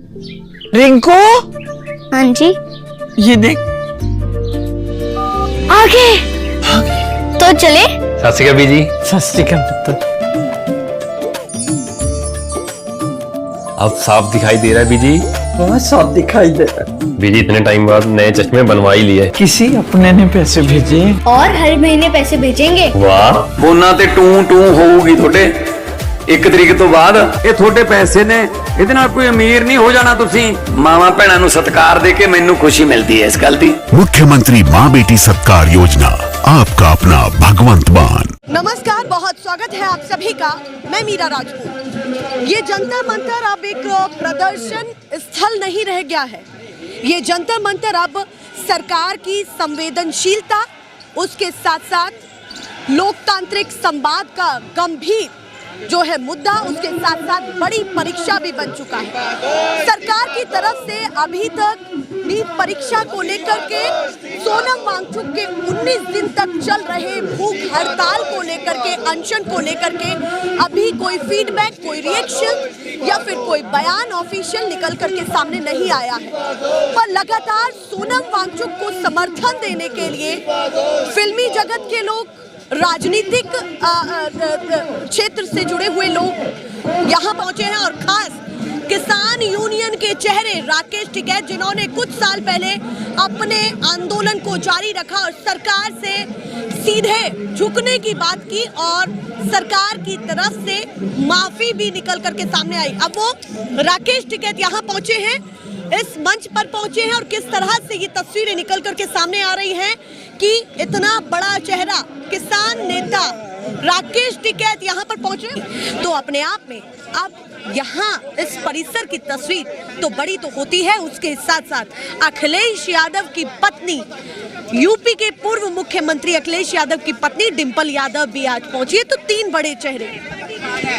रिंकू, हाँ जी, ये देख। आगे तो चले। सत श्री अकाल बीजी। सत श्री अकाल पुत्र। अब साफ दिखाई दे रहा है बीजी। बहुत साफ दिखाई दे रहा है। बीजी इतने टाइम बाद नए चश्मे बनवा ही लिए। किसी अपने ने पैसे भेजे और हर महीने पैसे भेजेंगे। वाह, ਫੋਨਾਂ ਤੇ ਟੂ ਟੂ ਹੋਊਗੀ ਤੁਹਾਡੇ 1 ਤਰੀਕ ਤੋਂ ਬਾਅਦ। ਇਹ ਤੁਹਾਡੇ ਪੈਸੇ ਨੇ, ਇਹਦੇ ਨਾਲ ਕੋਈ ਅਮੀਰ ਨਹੀਂ ਹੋ ਜਾਣਾ ਤੁਸੀਂ। ਮਾਵਾਂ ਭੈਣਾਂ ਨੂੰ ਸਤਿਕਾਰ ਦੇ ਕੇ ਮੈਨੂੰ ਖੁਸ਼ੀ ਮਿਲਦੀ ਹੈ ਇਸ ਗੱਲ ਦੀ। मुख्यमंत्री माँ बेटी सत्कार योजना, आपका अपना भगवंत मान। नमस्कार, बहुत स्वागत है आप सभी का। मैं मीरा राजपूत। ये जंतर मंतर अब एक प्रदर्शन स्थल नहीं रह गया है। ये जंतर मंतर अब सरकार की संवेदनशीलता, उसके साथ साथ लोकतांत्रिक संवाद का गंभीर जो है मुद्दा, उसके साथ साथ बड़ी परीक्षा भी बन चुका है। सरकार की तरफ से अभी तक नीट परीक्षा को लेकर के सोनम वांगचुक के 19 दिन तक चल रहे भूख हड़ताल को लेकर के, अनशन को लेकर के अभी कोई फीडबैक, कोई रिएक्शन या फिर कोई बयान ऑफिशियल निकल करके सामने नहीं आया है। पर लगातार सोनम वांगचुक को समर्थन देने के लिए फिल्मी जगत के लोग, राजनीतिक क्षेत्र से जुड़े हुए लोग यहाँ पहुंचे हैं और खास किसान यूनियन के चेहरे राकेश टिकैत, जिन्होंने कुछ साल पहले अपने आंदोलन को जारी रखा और सरकार से सीधे झुकने की बात की और सरकार की तरफ से माफी भी निकल करके सामने आई। अब वो राकेश टिकैत यहाँ पहुंचे हैं, इस मंच पर पहुंचे हैं और किस तरह से ये तस्वीरें निकल करके सामने आ रही हैं कि इतना बड़ा चेहरा, किसान नेता राकेश टिकैत यहाँ पर पहुंचे। तो अपने आप में अब यहाँ इस परिसर की तस्वीर तो बड़ी तो होती है, उसके साथ साथ अखिलेश यादव की पत्नी, यूपी के पूर्व मुख्यमंत्री अखिलेश यादव की पत्नी डिंपल यादव भी आज पहुंची है। तो 3 बड़े चेहरे।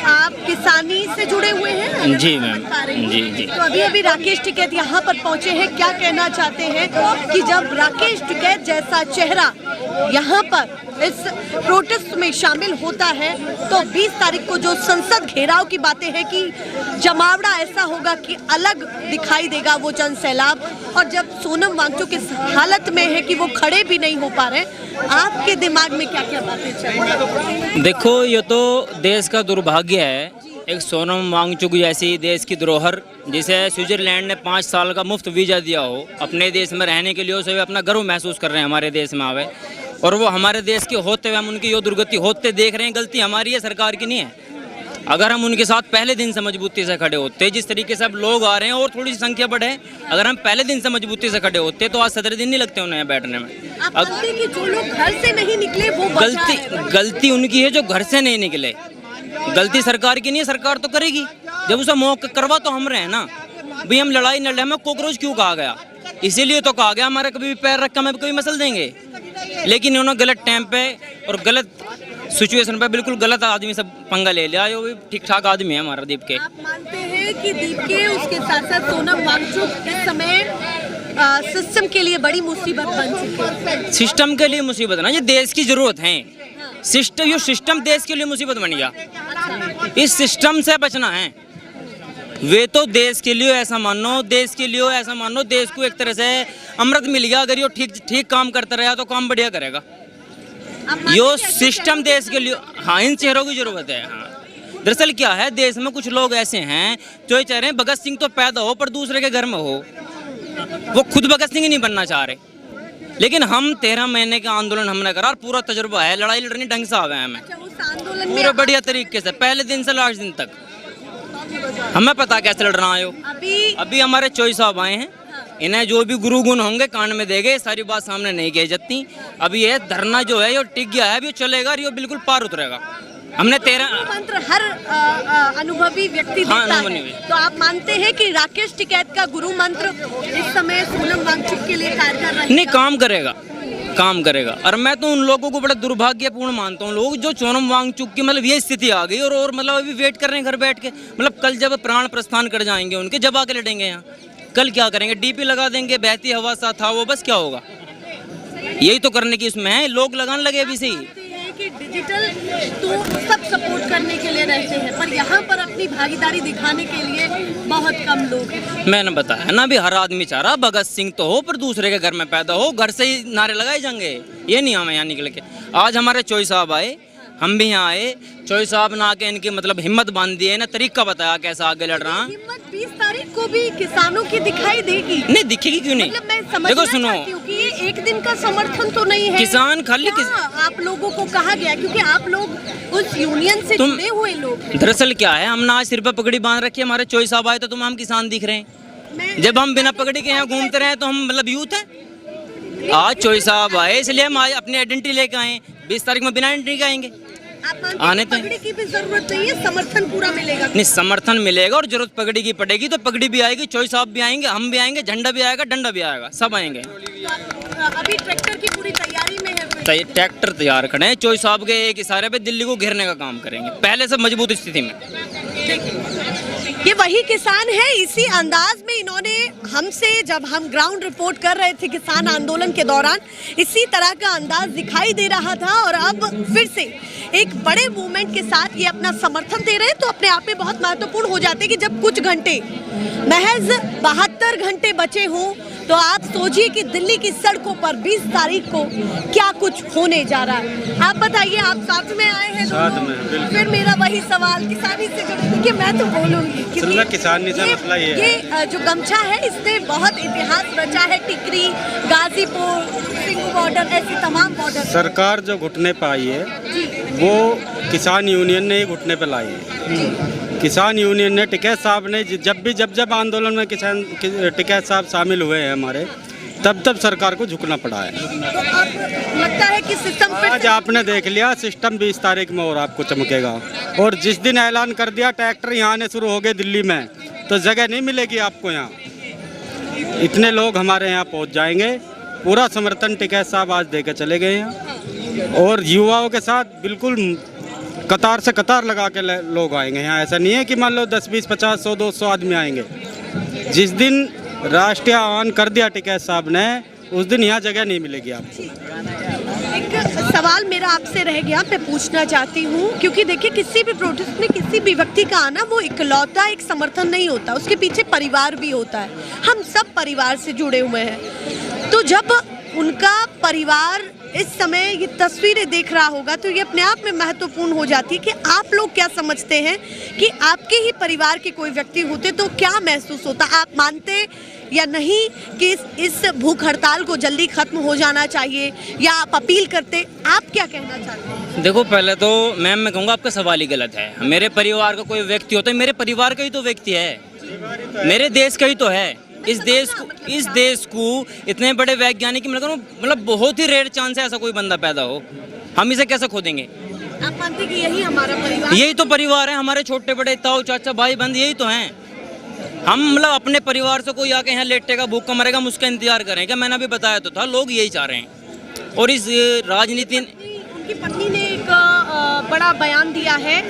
आप किसानी से जुड़े हुए हैं? जी मैम, जी जी। तो अभी राकेश टिकैत यहाँ पर पहुंचे हैं, क्या कहना चाहते हैं कि जब राकेश टिकैत जैसा चेहरा यहाँ पर इस प्रोटेस्ट में शामिल होता है तो 20 तारीख को जो संसद घेराव की बातें हैं कि जमावड़ा ऐसा होगा कि अलग दिखाई देगा वो जन सैलाब, और जब सोनम वांगचुक इस हालत में है कि वो खड़े भी नहीं हो पा रहे, आपके दिमाग में क्या क्या बातें चल रही हैं? देखो, ये तो देश का दुर्भाग्य है, एक सोनम वांगचुक जैसी देश की धरोहर, जिसे स्विट्जरलैंड ने 5 साल का मुफ्त वीज़ा दिया हो अपने देश में रहने के लिए, उसे अपना गर्व महसूस कर रहे हैं हमारे देश में आवे, और वो हमारे देश के होते हुए हम उनकी यो दुर्गति होते देख रहे हैं। गलती हमारी है, सरकार की नहीं है। अगर हम उनके साथ पहले दिन से मजबूती से खड़े होते, जिस तरीके से अब लोग आ रहे हैं और थोड़ी सी संख्या बढ़े, अगर हम पहले दिन से मजबूती से खड़े होते तो आज 17 दिन नहीं लगते उन्हें बैठने में। कि जो लोग घर से नहीं निकले वो गलती उनकी है जो घर से नहीं निकले, गलती सरकार की नहीं है। सरकार तो करेगी, जब उसे मौका करवा तो हम रहे ना भाई, हम लड़ाई न लड़े, हमें कॉकरोच क्यों कहा गया? इसीलिए तो कहा गया हमारा कभी भी पैर रखा हमें कभी मसल देंगे। लेकिन उन्होंने गलत टाइम पे और गलत सिचुएशन पे बिल्कुल गलत आदमी से पंगा ले लिया। वो भी ठीक ठाक आदमी है हमारा दीप के। आप मानते हैं कि दीप के, उसके साथ साथ सोनम वांगचुक इस समय सिस्टम के लिए बड़ी मुसीबत बन चुकी है? सिस्टम के लिए मुसीबत ना, ये देश की जरूरत है। सिस्टम देश के लिए मुसीबत बन गया, इस सिस्टम से बचना है। वे तो देश के लिए ऐसा मानो, देश के लिए ऐसा मानो, देश को एक तरह से अमृत मिल गया। अगर ये ठीक काम करता रहा तो काम बढ़िया करेगा। यो सिस्टम देश के लिए, हाँ, इन चेहरों की जरूरत है। हाँ, दरअसल क्या है, देश में कुछ लोग ऐसे हैं जो चाह रहे हैं भगत सिंह तो पैदा हो पर दूसरे के घर में हो, वो खुद भगत सिंह नहीं बनना चाह रहे। लेकिन हम 13 महीने का आंदोलन हमने करा और पूरा तजुर्बा है, लड़ाई लड़नी ढंग से आवे हमें पूरे बढ़िया तरीके से, पहले दिन से लास्ट दिन तक हमें पता कैसे लड़ रहा है। अभी हमारे चोई साहब आए हैं, इन्हें जो भी गुरु गुण होंगे कान में देंगे, सारी बात सामने नहीं कही जाती। अभी ये धरना जो है ये टिक गया है, अभी चलेगा, ये बिल्कुल पार उतरेगा। हमने 13 मंत्र हर अनुभवी व्यक्ति देता है। तो आप मानते हैं कि राकेश टिकैत का गुरु मंत्र इस समय सोनम वांगचुक के लिए कार्य कर रहा है? नहीं, काम करेगा। और मैं तो उन लोगों को बड़ा दुर्भाग्यपूर्ण मानता हूँ, लोग जो सोनम वांगचुक की मतलब ये स्थिति आ गई और मतलब अभी वेट कर रहे हैं घर बैठ के। मतलब कल जब प्राण प्रस्थान कर जाएंगे उनके, जब आके लड़ेंगे यहाँ, कल क्या करेंगे? डीपी लगा देंगे, बहती हवा सा था वो, बस क्या होगा? यही तो करने की इसमें है, लोग लगाने लगे अभी से ही। कि डिजिटल तो सब सपोर्ट करने के लिए रहते हैं, पर यहाँ पर अपनी भागीदारी दिखाने के लिए बहुत बहुत कम लोग हैं। मैंने बताया ना, भी हर आदमी चाह रहा भगत सिंह तो हो पर दूसरे के घर में पैदा हो, घर से ही नारे लगाए जाएंगे, ये नहीं हमें यहाँ निकल के। आज हमारे चोई साहब आए, हम भी यहाँ आए, चोई साहब ने आके इनकी मतलब हिम्मत बांध दी है ना, तरीका बताया कैसे आगे लड़ रहा। हिम्मत 20 तारीख को भी किसानों की दिखाई देगी। नहीं दिखेगी क्यों नहीं? मतलब मैं समझना देखो सुनो, चाहती हूँ कि ये एक दिन का समर्थन तो नहीं है। किसान खाली आप लोगों को कहा गया, क्योंकि आप लोग उस यूनियन से जुड़े हुए लोग हैं। दरअसल क्या है, हमने आज सिर पर पगड़ी बांध रखी है, हमारे चोई साहब आए तो तुम हम किसान दिख रहे हैं। जब हम बिना पगड़ी के यहाँ घूमते रहे तो हम मतलब यूथ है। आज चोई साहब आए इसलिए हम आज अपनी आइडेंटिटी लेके आए। 20 तारीख में बिना आइडेंटिटी के आएंगे। आने तो पगड़ी की भी जरूरत नहीं है, समर्थन पूरा मिलेगा। नहीं, समर्थन मिलेगा और जरूरत पगड़ी की पड़ेगी तो पगड़ी भी आएगी, चोई साहब भी आएंगे, हम भी आएंगे, झंडा भी आएगा, डंडा भी आएगा, सब आएंगे। अभी ट्रैक्टर की पूरी तैयारी में है। ट्रैक्टर तैयार खड़े हैं, चोई साहब के एक इशारे पे दिल्ली को घेरने का काम करेंगे, पहले से मजबूत स्थिति में। ये वही किसान है। इसी अंदाज में इन्होंने हमसे, जब हम ग्राउंड रिपोर्ट कर रहे थे किसान आंदोलन के दौरान, इसी तरह का अंदाज दिखाई दे रहा था। और अब फिर से एक बड़े मूवमेंट के साथ ये अपना समर्थन दे रहे हैं, तो अपने आप में बहुत महत्वपूर्ण हो जाते हैं कि जब कुछ घंटे, महज 72 घंटे बचे हों, तो आप सोचिए कि दिल्ली की सड़कों पर 20 तारीख को क्या कुछ होने जा रहा है। आप बताइए, आप साथ में आए हैं साथ में, बिल्कुल। फिर मेरा वही सवाल किसानी से जुड़े, कि मैं तो बोलूंगी किसानी से मसला ये जो गमछा है इसने बहुत इतिहास रचा है। टिकरी, गाजीपुर, सिंगू बॉर्डर, ऐसे तमाम बॉर्डर। सरकार जो घुटने पे आई है वो किसान यूनियन ने ही घुटने पे लाई है। किसान यूनियन ने, टिकैत साहब ने जब आंदोलन में किसान टिकैत साहब शामिल हुए हैं हमारे, तब सरकार को झुकना पड़ा है। तो अब लगता है कि सिस्टम आज आपने देख लिया, सिस्टम 20 तारीख में और आपको चमकेगा। और जिस दिन ऐलान कर दिया ट्रैक्टर यहाँ आने शुरू हो गए दिल्ली में, तो जगह नहीं मिलेगी आपको यहाँ। इतने लोग हमारे यहाँ पहुँच जाएंगे। पूरा समर्थन टिकैत साहब आज दे के चले गए हैं। और युवाओं के साथ बिल्कुल कतार से कतार लगा के लोग आएंगे यहाँ। ऐसा नहीं है कि मान लो 10, 20, 50, 100, 200 आदमी आएंगे। जिस दिन राष्ट्रीय आह्वान कर दिया टिकैत साहब ने, उस दिन यहाँ जगह नहीं मिलेगी आपको। एक सवाल मेरा आपसे रह गया, मैं पूछना चाहती हूँ, क्योंकि देखिए किसी भी प्रोटेस्ट में किसी भी व्यक्ति का आना वो इकलौता एक समर्थन नहीं होता, उसके पीछे परिवार भी होता है। हम सब परिवार से जुड़े हुए हैं। तो जब उनका परिवार इस समय ये तस्वीरें देख रहा होगा, तो ये अपने आप में महत्वपूर्ण हो जाती है कि आप लोग क्या समझते हैं कि आपके ही परिवार के कोई व्यक्ति होते तो क्या महसूस होता। आप मानते या नहीं कि इस भूख हड़ताल को जल्दी खत्म हो जाना चाहिए, या आप अपील करते? आप क्या कहना चाहते हैं? देखो, पहले तो मैम मैं कहूँगा आपका सवाल ही गलत है। मेरे परिवार का कोई व्यक्ति होता है, मेरे परिवार का ही तो व्यक्ति है, मेरे देश का ही तो है। इस देश को इतने बड़े वैज्ञानिक, मतलब बहुत ही रेयर चांस है ऐसा कोई बंदा पैदा हो। हम इसे कैसे खो देंगे? आप मानते कि यही हमारा परिवार, यही तो परिवार है, हमारे छोटे बड़े ताऊ चाचा भाई बंद यही तो हैं। हम मतलब अपने परिवार से कोई आके यहाँ लेटेगा, भूखा मरेगा, हम उसका इंतजार करें क्या? मैंने अभी बताया तो था, लोग यही चाह रहे हैं। और इस राजनीति, उनकी पत्नी ने एक बड़ा बयान दिया है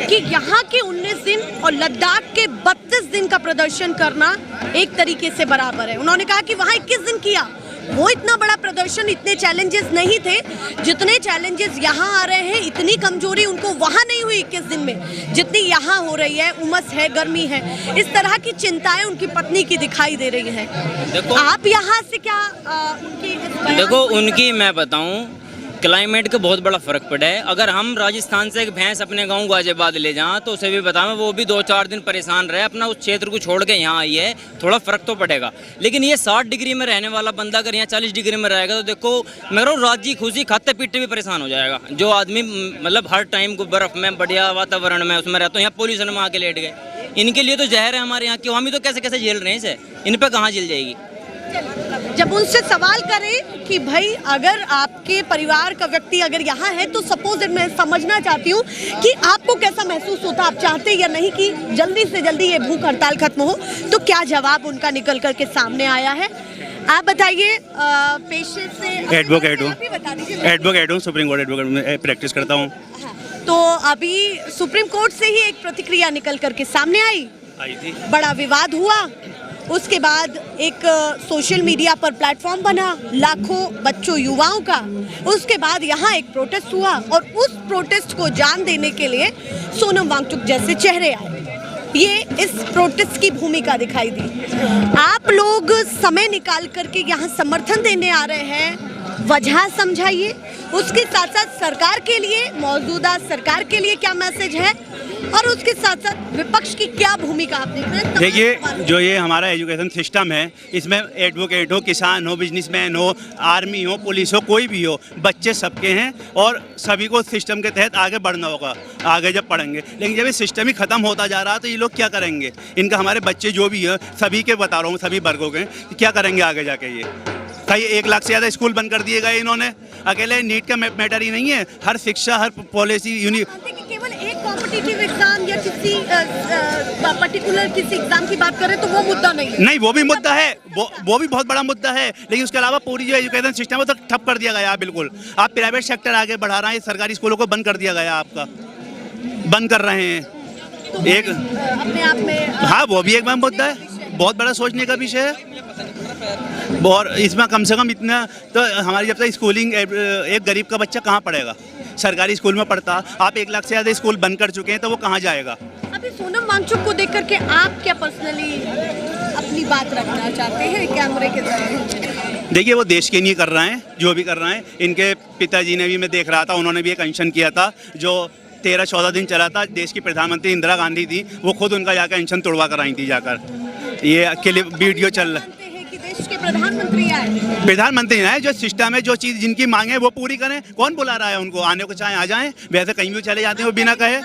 कि यहाँ के 19 दिन और लद्दाख के 32 दिन का प्रदर्शन करना एक तरीके से बराबर है। उन्होंने कहा कि वहाँ 21 दिन किया, वो इतना बड़ा प्रदर्शन, इतने चैलेंजेस नहीं थे जितने चैलेंजेस यहाँ आ रहे हैं। इतनी कमजोरी उनको वहाँ नहीं हुई 21 दिन में जितनी यहाँ हो रही है। उमस है, गर्मी है, इस तरह की चिंताएं उनकी पत्नी की दिखाई दे रही हैं। देखो, आप यहाँ से क्या उनकी, देखो उनकी मैं बताऊं, क्लाइमेट का बहुत बड़ा फर्क पड़ा है। अगर हम राजस्थान से एक भैंस अपने गांव गाजियाबाद ले जाएं तो उसे भी बताएं, वो भी 2-4 दिन परेशान रहे, अपना उस क्षेत्र को छोड़ के यहाँ आई है, थोड़ा फर्क तो पड़ेगा। लेकिन ये 60 डिग्री में रहने वाला बंदा अगर यहाँ 40 डिग्री में रहेगा तो देखो, मैं कह रहा हूँ राजी खुशी खाते पीते भी परेशान हो जाएगा। जो आदमी मतलब हर टाइम को बर्फ में बढ़िया वातावरण में उसमें रहता हूँ, यहाँ पोल्यूशन में आके लेट गए, इनके लिए तो जहर है हमारे यहाँ की। हम ही तो कैसे कैसे झेल रहे हैं इसे, इन पर कहाँ झेल जाएगी? जब उनसे सवाल करें कि भाई अगर आपके परिवार का व्यक्ति अगर यहाँ है तो सपोज मैं समझना चाहती हूँ कि आपको कैसा महसूस होता, आप चाहते या नहीं कि जल्दी से जल्दी ये भूख हड़ताल खत्म हो, तो क्या जवाब उनका निकल करके सामने आया है? आप बताइए। पेशे से एडवोकेट हूँ, सुप्रीम कोर्ट एडवोकेट में प्रैक्टिस करता हूँ। तो अभी सुप्रीम कोर्ट से ही एक प्रतिक्रिया निकल करके सामने आई थी, बड़ा विवाद हुआ, उसके बाद एक सोशल मीडिया पर प्लेटफॉर्म बना लाखों बच्चों युवाओं का, उसके बाद यहाँ एक प्रोटेस्ट हुआ और उस प्रोटेस्ट को जान देने के लिए सोनम वांगचुक जैसे चेहरे आए। ये इस प्रोटेस्ट की भूमिका दिखाई दी। आप लोग समय निकाल करके यहाँ समर्थन देने आ रहे हैं, वजह समझाइए। उसके साथ साथ सरकार के लिए, मौजूदा सरकार के लिए क्या मैसेज है, और उसके साथ साथ विपक्ष की क्या भूमिका आप देख रहे हैं? देखिए, जो ये हमारा एजुकेशन सिस्टम है, इसमें एडवोकेट हो, किसान हो, बिजनेसमैन हो, आर्मी हो, पुलिस हो, कोई भी हो, बच्चे सबके हैं और सभी को सिस्टम के तहत आगे बढ़ना होगा आगे जब पढ़ेंगे। लेकिन जब ये सिस्टम ही खत्म होता जा रहा है तो ये लोग क्या करेंगे? इनका, हमारे बच्चे जो भी है, सभी के बता रहा हूँ, सभी वर्गों के, क्या करेंगे आगे जाके? ये कई 1 लाख से ज़्यादा स्कूल बंद कर दिए गए इन्होंने। अकेले नीट का मैटर ही नहीं है, हर शिक्षा, हर पॉलिसी केवल एक कॉम्पिटिटिव एग्जाम या किसी पर्टिकुलर किसी एग्जाम की बात करें तो वो मुद्दा नहीं, वो भी मुद्दा है, वो भी बहुत बड़ा मुद्दा है। लेकिन उसके अलावा पूरी जो एजुकेशन सिस्टम है तो ठप कर दिया गया बिल्कुल। आप प्राइवेट सेक्टर आगे बढ़ा रहे हैं, सरकारी स्कूलों को बंद कर दिया गया, आपका बंद कर रहे हैं। तो एक अपने आप में हाँ, वो भी एक मुद्दा है, बहुत बड़ा सोचने का विषय है। और इसमें कम से कम इतना तो हमारी जब तक स्कूलिंग, एक गरीब का बच्चा कहाँ पढ़ेगा? सरकारी स्कूल में पढ़ता। आप 1 लाख से ज़्यादा स्कूल बंद कर चुके हैं तो वो कहाँ जाएगा? अभी सोनम वांगचुक को देख करके आप क्या पर्सनली अपनी बात रखना चाहते हैं कैमरे के जरिए? देखिए, वो देश के लिए कर रहे हैं, जो भी कर रहे हैं। इनके पिताजी ने भी, मैं देख रहा था, उन्होंने भी एक अनशन किया था जो 13-14 दिन चला था। देश की प्रधानमंत्री इंदिरा गांधी थी, वो खुद उनका जाकर अनशन तोड़वा कर आई थी जाकर। ये अकेले वीडियो चल रहा है कि देश के प्रधानमंत्री आए, प्रधानमंत्री आए, जो सिस्टम है, जो चीज़ जिनकी मांगे है वो पूरी करें। कौन बुला रहा है उनको? आने को चाहे आ जाएं, वैसे कहीं भी चले जाते हैं वो बिना कहे,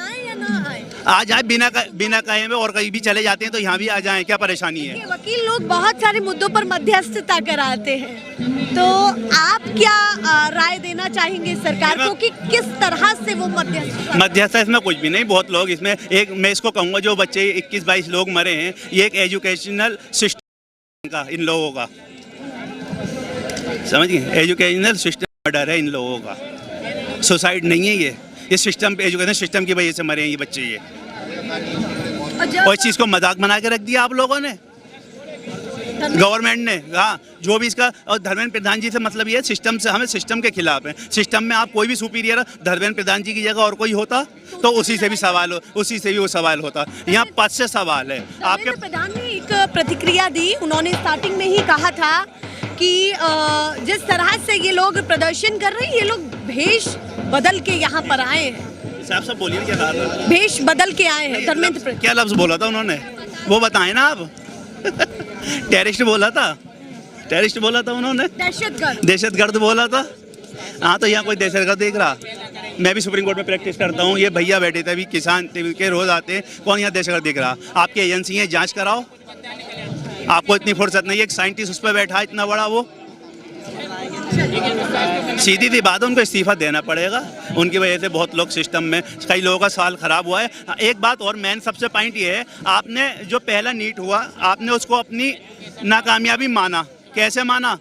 आ जाए बिना कहे में, और कहीं भी चले जाते हैं तो यहाँ भी आ जाएं, क्या परेशानी है? वकील लोग बहुत सारे मुद्दों पर मध्यस्थता कराते हैं, तो आप क्या राय देना चाहेंगे सरकार को कि किस तरह से वो मध्यस्थता? इसमें कुछ भी नहीं, बहुत लोग इसमें, एक मैं इसको कहूँगा, जो बच्चे 21-22 लोग मरे हैं, ये एक एजुकेशनल सिस्टम का, इन लोगों का, समझ गए? एजुकेशनल सिस्टम मर्डर है इन लोगों का, सुसाइड नहीं है ये सिस्टम, एजुकेशन सिस्टम की वजह से मरे हैं ये बच्चे। ये और इस चीज़ को मजाक बना के रख दिया आप लोगों ने, गवर्नमेंट ने। हाँ, जो भी इसका, और धर्मेंद्र प्रधान जी से मतलब ये है, सिस्टम से, हमें सिस्टम के खिलाफ है। सिस्टम में आप कोई भी सुपीरियर, धर्मेंद्र प्रधान जी की जगह और कोई होता तो उसी से भी वो सवाल होता। यहाँ पद से सवाल है। आपके प्रधान ने एक प्रतिक्रिया दी, उन्होंने स्टार्टिंग में ही कहा था कि जिस तरह से ये लोग प्रदर्शन कर रहे हैं, ये लोग भेष बदल के यहाँ पर आए हैं। साहब सब बोलिए, क्या कहा था? भेष बदल के आए हैं। धर्मेंद्र, क्या लफ्ज बोला था उन्होंने, वो बताएं ना आप। टेररिस्ट बोला था, टेररिस्ट बोला था उन्होंने, दहशतगर्द बोला था। हाँ, तो यहाँ कोई दहशतगर्द देख रहा? मैं भी सुप्रीम कोर्ट में प्रैक्टिस करता हूँ, ये भैया बैठे थे, अभी किसान के रोज आते हैं, कौन यहाँ दहशतगर्द दिख रहा? आपकी एजेंसी है, जांच कराओ। आपको इतनी फुर्सत नहीं है, एक साइंटिस्ट उस पर बैठा इतना बड़ा, वो सीधी सी बात है, उनको इस्तीफा देना पड़ेगा। उनकी वजह से बहुत लोग सिस्टम में, कई लोगों का साल खराब हुआ है। एक बात और मेन सबसे पॉइंट ये है, आपने जो पहला नीट हुआ, आपने उसको अपनी नाकामयाबी माना। कैसे माना?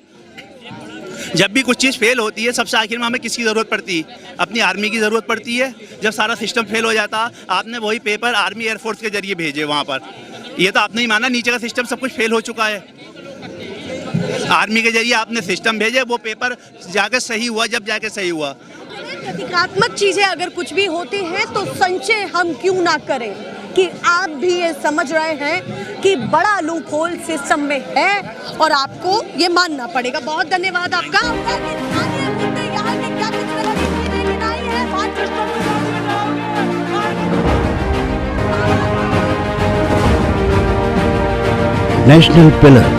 जब भी कुछ चीज़ फेल होती है, सबसे आखिर में हमें किसकी ज़रूरत पड़ती है? अपनी आर्मी की ज़रूरत पड़ती है। जब सारा सिस्टम फेल हो जाता, आपने वही पेपर आर्मी एयरफोर्स के जरिए भेजे वहाँ पर। ये तो आपने ही माना, नीचे का सिस्टम सब कुछ फेल हो चुका है। आर्मी के जरिए आपने सिस्टम भेजे, वो पेपर जाके सही हुआ, जब जाके सही हुआ। प्रतीकात्मक चीजें अगर कुछ भी होती हैं तो संचय हम क्यों ना करें, कि आप भी ये समझ रहे हैं कि बड़ा लूप होल सिस्टम में है और आपको ये मानना पड़ेगा। बहुत धन्यवाद आपका। नेशनल पिलर,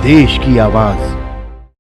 देश की आवाज।